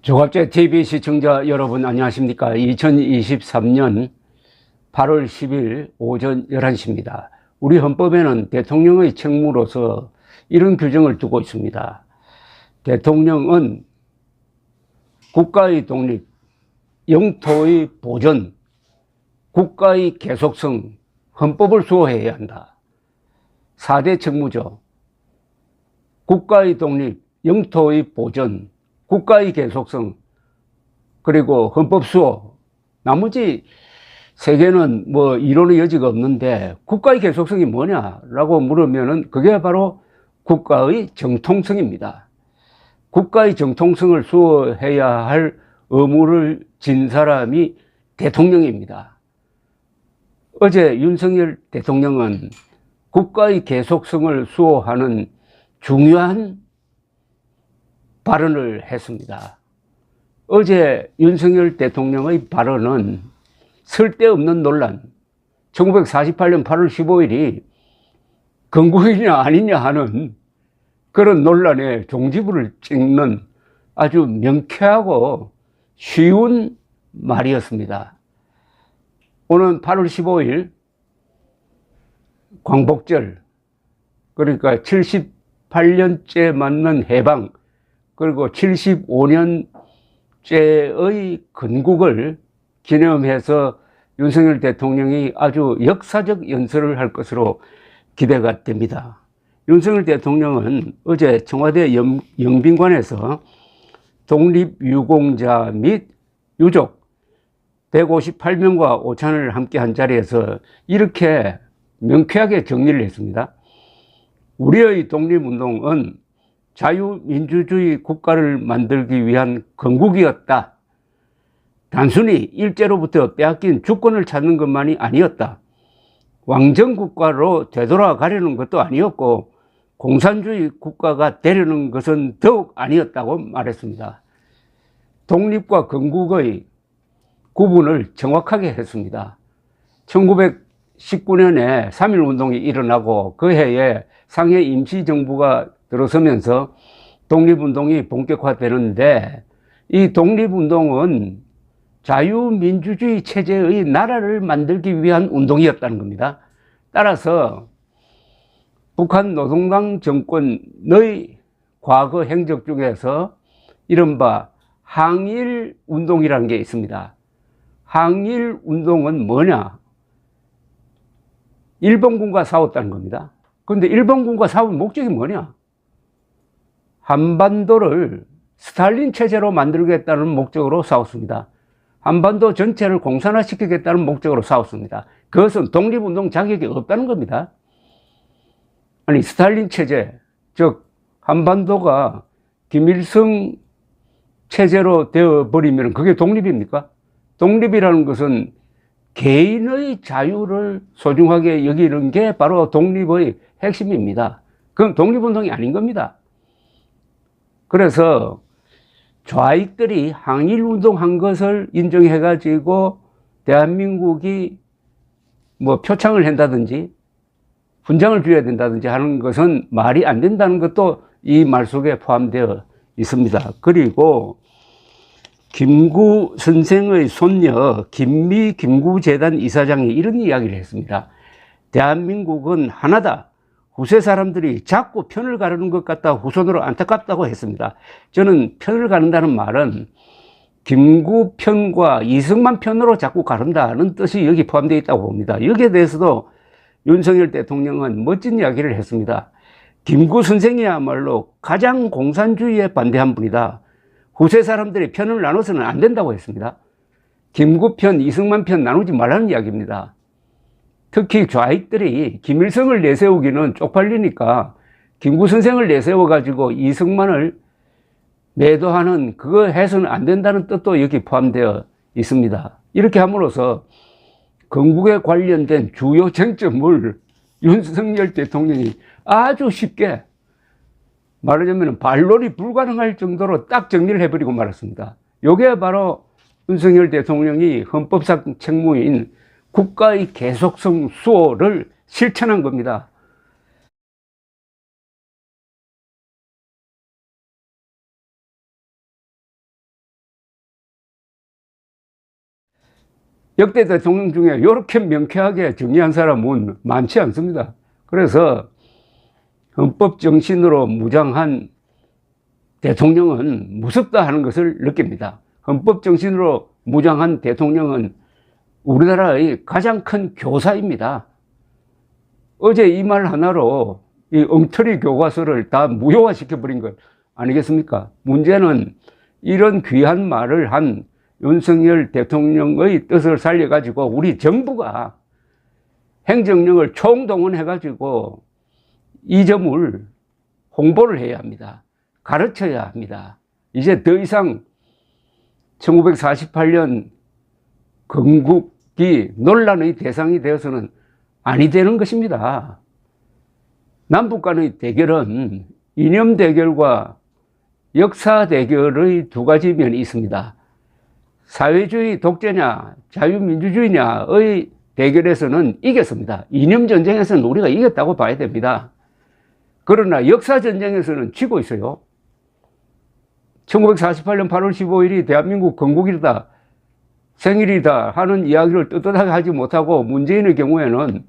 조갑제 TV 시청자 여러분 안녕하십니까. 2023년 8월 10일 오전 11시입니다. 우리 헌법에는 대통령의 책무로서 이런 규정을 두고 있습니다. 대통령은 국가의 독립, 영토의 보전, 국가의 계속성, 헌법을 수호해야 한다. 4대 책무죠. 국가의 독립, 영토의 보전, 국가의 계속성, 그리고 헌법 수호. 나머지 세 개는 뭐 이론의 여지가 없는데 국가의 계속성이 뭐냐라고 물으면은 그게 바로 국가의 정통성입니다. 국가의 정통성을 수호해야 할 의무를 진 사람이 대통령입니다. 어제 윤석열 대통령은 국가의 계속성을 수호하는 중요한 발언을 했습니다. 어제 윤석열 대통령의 발언은 쓸데없는 논란, 1948년 8월 15일이 건국이냐 아니냐 하는 그런 논란에 종지부를 찍는 아주 명쾌하고 쉬운 말이었습니다. 오늘 8월 15일 광복절, 그러니까 78년째 맞는 해방, 그리고 75년째의 건국을 기념해서 윤석열 대통령이 아주 역사적 연설을 할 것으로 기대가 됩니다. 윤석열 대통령은 어제 청와대 영빈관에서 독립유공자 및 유족 158명과 오찬을 함께 한 자리에서 이렇게 명쾌하게 정리를 했습니다. 우리의 독립운동은 자유민주주의 국가를 만들기 위한 건국이었다. 단순히 일제로부터 빼앗긴 주권을 찾는 것만이 아니었다. 왕정국가로 되돌아가려는 것도 아니었고 공산주의 국가가 되려는 것은 더욱 아니었다고 말했습니다. 독립과 건국의 구분을 정확하게 했습니다. 1919년에 3.1운동이 일어나고 그 해에 상해 임시정부가 들어서면서 독립운동이 본격화되는데 이 독립운동은 자유민주주의 체제의 나라를 만들기 위한 운동이었다는 겁니다. 따라서 북한 노동당 정권의 과거 행적 중에서 이른바 항일운동이라는 게 있습니다. 항일운동은 뭐냐? 일본군과 싸웠다는 겁니다. 그런데 일본군과 싸운 목적이 뭐냐? 한반도를 스탈린 체제로 만들겠다는 목적으로 싸웠습니다. 한반도 전체를 공산화시키겠다는 목적으로 싸웠습니다. 그것은 독립운동 자격이 없다는 겁니다. 아니, 스탈린 체제, 즉 한반도가 김일성 체제로 되어버리면 그게 독립입니까? 독립이라는 것은 개인의 자유를 소중하게 여기는 게 바로 독립의 핵심입니다. 그건 독립운동이 아닌 겁니다. 그래서 좌익들이 항일운동한 것을 인정해가지고 대한민국이 뭐 표창을 한다든지 훈장을 줘야 된다든지 하는 것은 말이 안 된다는 것도 이 말 속에 포함되어 있습니다. 그리고 김구 선생의 손녀 김미 김구재단 이사장이 이런 이야기를 했습니다. 대한민국은 하나다. 후세 사람들이 자꾸 편을 가르는 것 같다 후손으로 안타깝다고 했습니다. 저는 편을 가른다는 말은 김구 편과 이승만 편으로 자꾸 가른다는 뜻이 여기 포함되어 있다고 봅니다. 여기에 대해서도 윤석열 대통령은 멋진 이야기를 했습니다. 김구 선생이야말로 가장 공산주의에 반대한 분이다. 후세 사람들이 편을 나눠서는 안 된다고 했습니다. 김구 편, 이승만 편 나누지 말라는 이야기입니다. 특히 좌익들이 김일성을 내세우기는 쪽팔리니까 김구 선생을 내세워가지고 이승만을 매도하는 그거 해서는 안 된다는 뜻도 여기 포함되어 있습니다. 이렇게 함으로써 건국에 관련된 주요 쟁점을 윤석열 대통령이 아주 쉽게 말하자면 반론이 불가능할 정도로 딱 정리를 해버리고 말았습니다. 이게 바로 윤석열 대통령이 헌법상 책무인 국가의 계속성 수호를 실천한 겁니다. 역대 대통령 중에 이렇게 명쾌하게 정의한 사람은 많지 않습니다. 그래서 헌법 정신으로 무장한 대통령은 무섭다 하는 것을 느낍니다. 헌법 정신으로 무장한 대통령은 우리나라의 가장 큰 교사입니다. 어제 이 말 하나로 이 엉터리 교과서를 다 무효화시켜버린 것 아니겠습니까? 문제는 이런 귀한 말을 한 윤석열 대통령의 뜻을 살려가지고 우리 정부가 행정력을 총동원해가지고 이 점을 홍보를 해야 합니다. 가르쳐야 합니다. 이제 더 이상 1948년 건국이 논란의 대상이 되어서는 아니 되는 것입니다. 남북 간의 대결은 이념 대결과 역사 대결의 두 가지 면이 있습니다. 사회주의 독재냐 자유민주주의냐의 대결에서는 이겼습니다. 이념 전쟁에서는 우리가 이겼다고 봐야 됩니다. 그러나 역사 전쟁에서는 지고 있어요. 1948년 8월 15일이 대한민국 건국일이다, 생일이다 하는 이야기를 떳떳하게 하지 못하고 문재인의 경우에는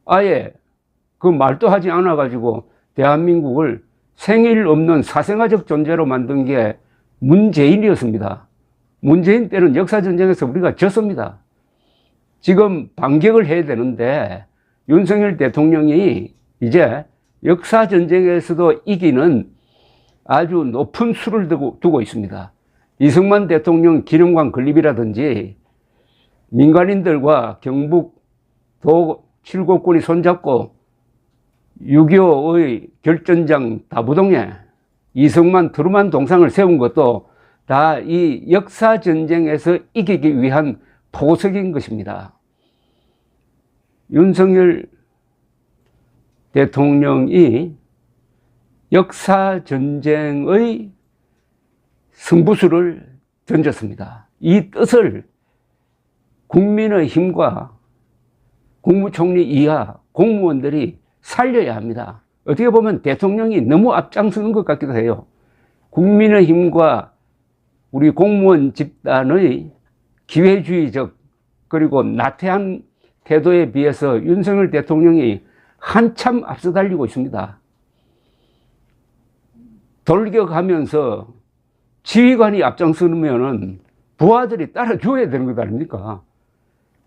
아예 그 말도 하지 않아 가지고 대한민국을 생일 없는 사생아적 존재로 만든 게 문재인이었습니다. 문재인 때는 역사전쟁에서 우리가 졌습니다. 지금 반격을 해야 되는데 윤석열 대통령이 이제 역사전쟁에서도 이기는 아주 높은 수를 두고 있습니다. 이승만 대통령 기념관 건립이라든지 민간인들과 경북 도 7곳군이 손잡고 6.25의 결전장 다부동에 이승만 트루만 동상을 세운 것도 다 이 역사전쟁에서 이기기 위한 포석인 것입니다. 윤석열 대통령이 역사전쟁의 승부수를 던졌습니다. 이 뜻을 국민의힘과 국무총리 이하 공무원들이 살려야 합니다. 어떻게 보면 대통령이 너무 앞장서는 것 같기도 해요. 국민의힘과 우리 공무원 집단의 기회주의적 그리고 나태한 태도에 비해서 윤석열 대통령이 한참 앞서 달리고 있습니다. 돌격하면서 지휘관이 앞장서면 부하들이 따라줘야 되는 것 아닙니까?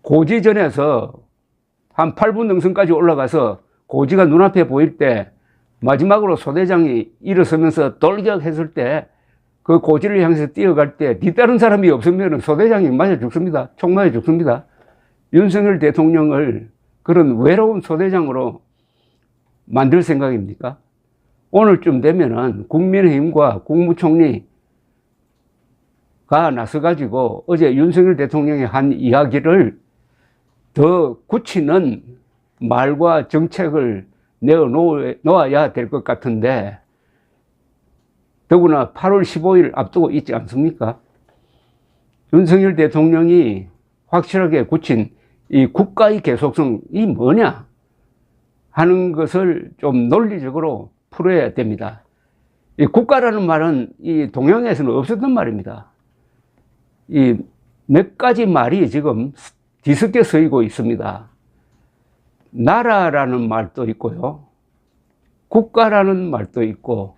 고지전에서 한 8분 능선까지 올라가서 고지가 눈앞에 보일 때 마지막으로 소대장이 일어서면서 돌격했을 때 그 고지를 향해서 뛰어갈 때 뒤따른 사람이 없으면 소대장이 맞아 죽습니다. 총 맞아 죽습니다. 윤석열 대통령을 그런 외로운 소대장으로 만들 생각입니까? 오늘쯤 되면은 국민의힘과 국무총리가 나서가지고 어제 윤석열 대통령이 한 이야기를 더 굳히는 말과 정책을 내어놓아야 될 것 같은데, 더구나 8월 15일 앞두고 있지 않습니까? 윤석열 대통령이 확실하게 굳힌 이 국가의 계속성이 뭐냐 하는 것을 좀 논리적으로 풀어야 됩니다. 이 국가라는 말은 이 동양에서는 없었던 말입니다. 이 몇 가지 말이 지금 뒤섞여 쓰이고 있습니다. 나라라는 말도 있고요, 국가라는 말도 있고,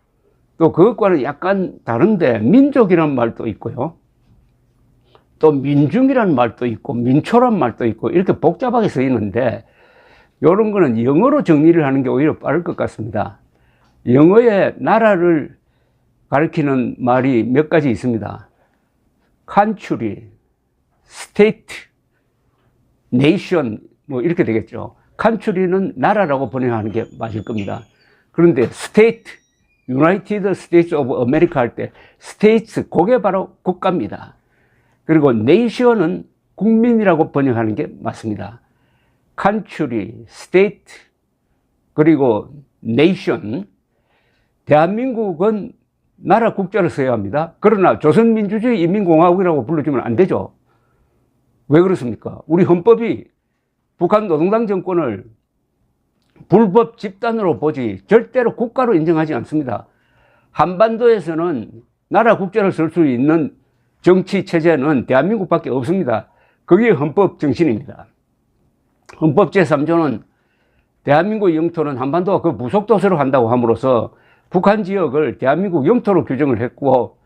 또 그것과는 약간 다른데 민족이라는 말도 있고요, 또 민중이라는 말도 있고 민초란 말도 있고, 이렇게 복잡하게 쓰이는데 이런 거는 영어로 정리를 하는 게 오히려 빠를 것 같습니다. 영어에 나라를 가리키는 말이 몇 가지 있습니다. country, state, nation 뭐 이렇게 되겠죠. country는 나라라고 번역하는 게 맞을 겁니다. 그런데 state, United States of America 할 때 states, 그게 바로 국가입니다. 그리고 nation은 국민이라고 번역하는 게 맞습니다. country, state, 그리고 nation. 대한민국은 나라 국자를 써야 합니다. 그러나 조선민주주의 인민공화국이라고 불러주면 안 되죠. 왜 그렇습니까? 우리 헌법이 북한 노동당 정권을 불법 집단으로 보지 절대로 국가로 인정하지 않습니다. 한반도에서는 나라 국자를 쓸 수 있는 정치 체제는 대한민국밖에 없습니다. 그게 헌법 정신입니다. 헌법 제3조는 대한민국 영토는 한반도가 그 부속도서로 한다고 함으로써 북한 지역을 대한민국 영토로 규정을 했고,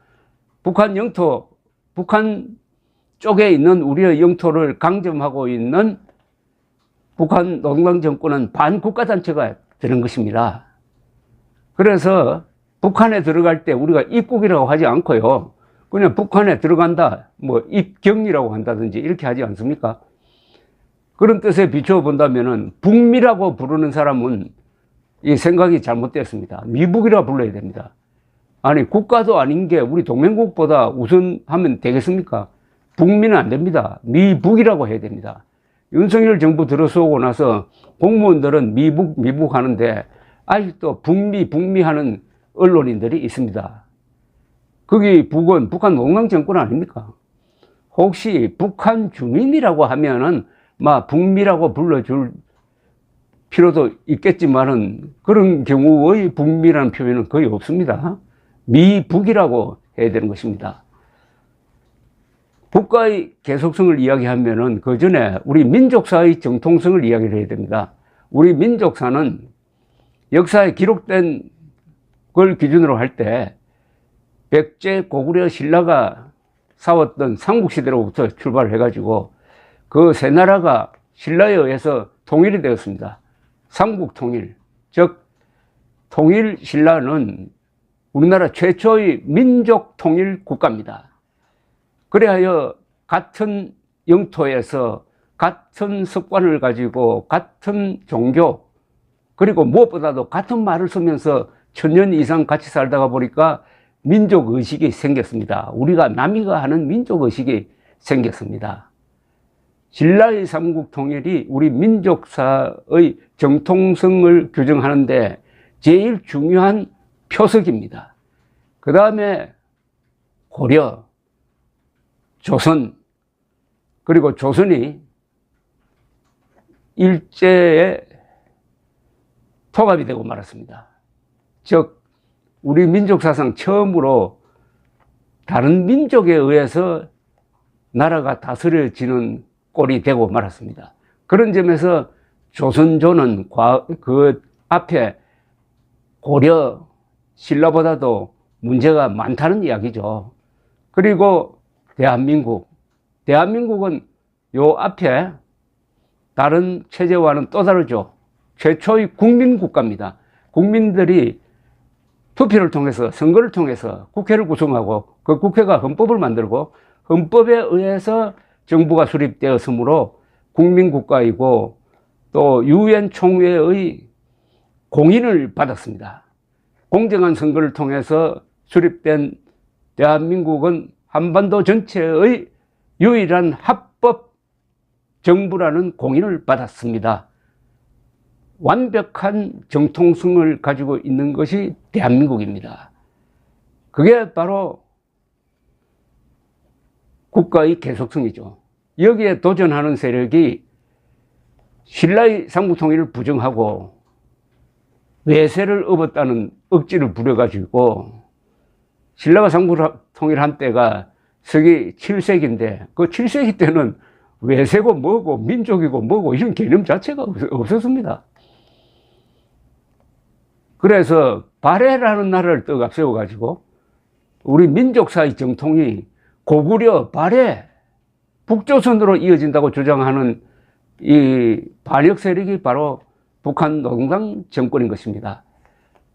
북한 영토, 북한 쪽에 있는 우리의 영토를 강점하고 있는 북한 노동당 정권은 반국가단체가 되는 것입니다. 그래서 북한에 들어갈 때 우리가 입국이라고 하지 않고요, 그냥 북한에 들어간다, 뭐 입경이라고 한다든지 이렇게 하지 않습니까? 그런 뜻에 비추어 본다면은 북미라고 부르는 사람은 이 생각이 잘못됐습니다. 미북이라 불러야 됩니다. 아니, 국가도 아닌 게 우리 동맹국보다 우선하면 되겠습니까? 북미는 안 됩니다. 미북이라고 해야 됩니다. 윤석열 정부 들어서고 나서 공무원들은 미북 하는데 아직도 북미 하는 언론인들이 있습니다. 거기 북은 북한 농당 정권 아닙니까? 혹시 북한 주민이라고 하면은 막 북미라고 불러줄 필요도 있겠지만은 그런 경우의 북미라는 표현은 거의 없습니다. 미북이라고 해야 되는 것입니다. 국가의 계속성을 이야기하면은 그 전에 우리 민족사의 정통성을 이야기를 해야 됩니다. 우리 민족사는 역사에 기록된 걸 기준으로 할 때 백제, 고구려, 신라가 싸웠던 삼국시대로부터 출발을 해가지고 그 세 나라가 신라에 의해서 통일이 되었습니다. 삼국통일, 즉 통일 신라는 우리나라 최초의 민족통일 국가입니다. 그래야 같은 영토에서 같은 습관을 가지고 같은 종교, 그리고 무엇보다도 같은 말을 쓰면서 천년 이상 같이 살다가 보니까 민족의식이 생겼습니다. 우리가 남이가 하는 민족의식이 생겼습니다. 신라의 삼국통일이 우리 민족사의 정통성을 규정하는데 제일 중요한 표석입니다. 그 다음에 고려, 조선, 그리고 조선이 일제에 통합이 되고 말았습니다. 즉 우리 민족사상 처음으로 다른 민족에 의해서 나라가 다스려지는 꼴이 되고 말았습니다. 그런 점에서 조선조는 그 앞에 고려, 신라보다도 문제가 많다는 이야기죠. 그리고 대한민국은 요 앞에 다른 체제와는 또 다르죠. 최초의 국민국가입니다. 국민들이 투표를 통해서, 선거를 통해서 국회를 구성하고 그 국회가 헌법을 만들고 헌법에 의해서 정부가 수립되었으므로 국민국가이고 또 유엔 총회의 공인을 받았습니다. 공정한 선거를 통해서 수립된 대한민국은 한반도 전체의 유일한 합법 정부라는 공인을 받았습니다. 완벽한 정통성을 가지고 있는 것이 대한민국입니다. 그게 바로 국가의 계속성이죠. 여기에 도전하는 세력이 신라의 삼국통일을 부정하고 외세를 업었다는 억지를 부려가지고, 신라가 삼국통일한 때가 서기 7세기인데 그 7세기 때는 외세고 뭐고 민족이고 뭐고 이런 개념 자체가 없었습니다. 그래서 발해라는 나라를 떡 앞세워가지고 우리 민족사의 정통이 고구려, 발해, 북조선으로 이어진다고 주장하는 이 반역 세력이 바로 북한 노동당 정권인 것입니다.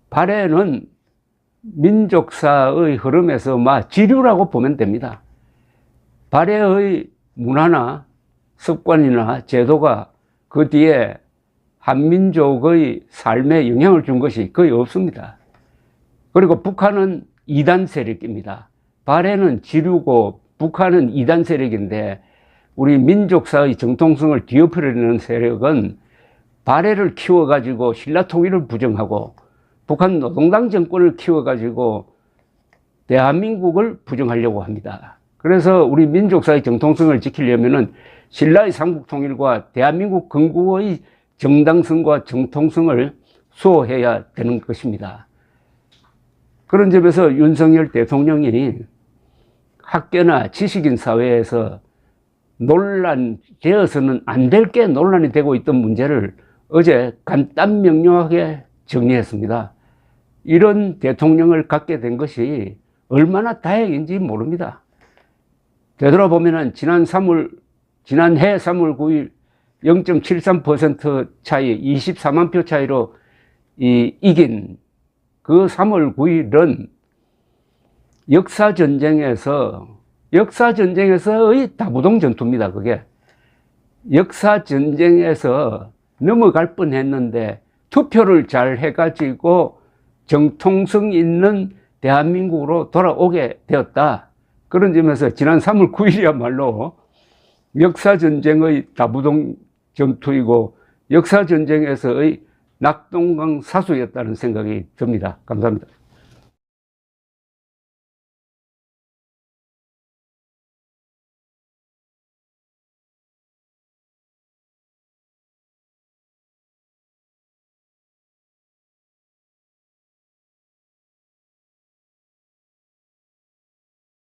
발해는 민족사의 흐름에서 지류라고 보면 됩니다. 발해의 문화나 습관이나 제도가 그 뒤에 한민족의 삶에 영향을 준 것이 거의 없습니다. 그리고 북한은 이단 세력입니다. 발해는 지류고 북한은 이단 세력인데 우리 민족사의 정통성을 뒤엎으려는 세력은 발해를 키워가지고 신라 통일을 부정하고 북한 노동당 정권을 키워가지고 대한민국을 부정하려고 합니다. 그래서 우리 민족사의 정통성을 지키려면은 신라의 삼국통일과 대한민국 건국의 정당성과 정통성을 수호해야 되는 것입니다. 그런 점에서 윤석열 대통령이 학계나 지식인 사회에서 논란되어서는 안 될 게 논란이 되고 있던 문제를 어제 간단 명료하게 정리했습니다. 이런 대통령을 갖게 된 것이 얼마나 다행인지 모릅니다. 되돌아보면은 지난해 3월 9일 0.73% 차이, 24만 표 차이로 이긴 그 3월 9일은 역사전쟁에서의 다부동 전투입니다. 그게 역사전쟁에서 넘어갈 뻔했는데 투표를 잘 해가지고 정통성 있는 대한민국으로 돌아오게 되었다. 그런 점에서 지난 3월 9일이야말로 역사전쟁의 다부동 전투이고 역사전쟁에서의 낙동강 사수였다는 생각이 듭니다. 감사합니다.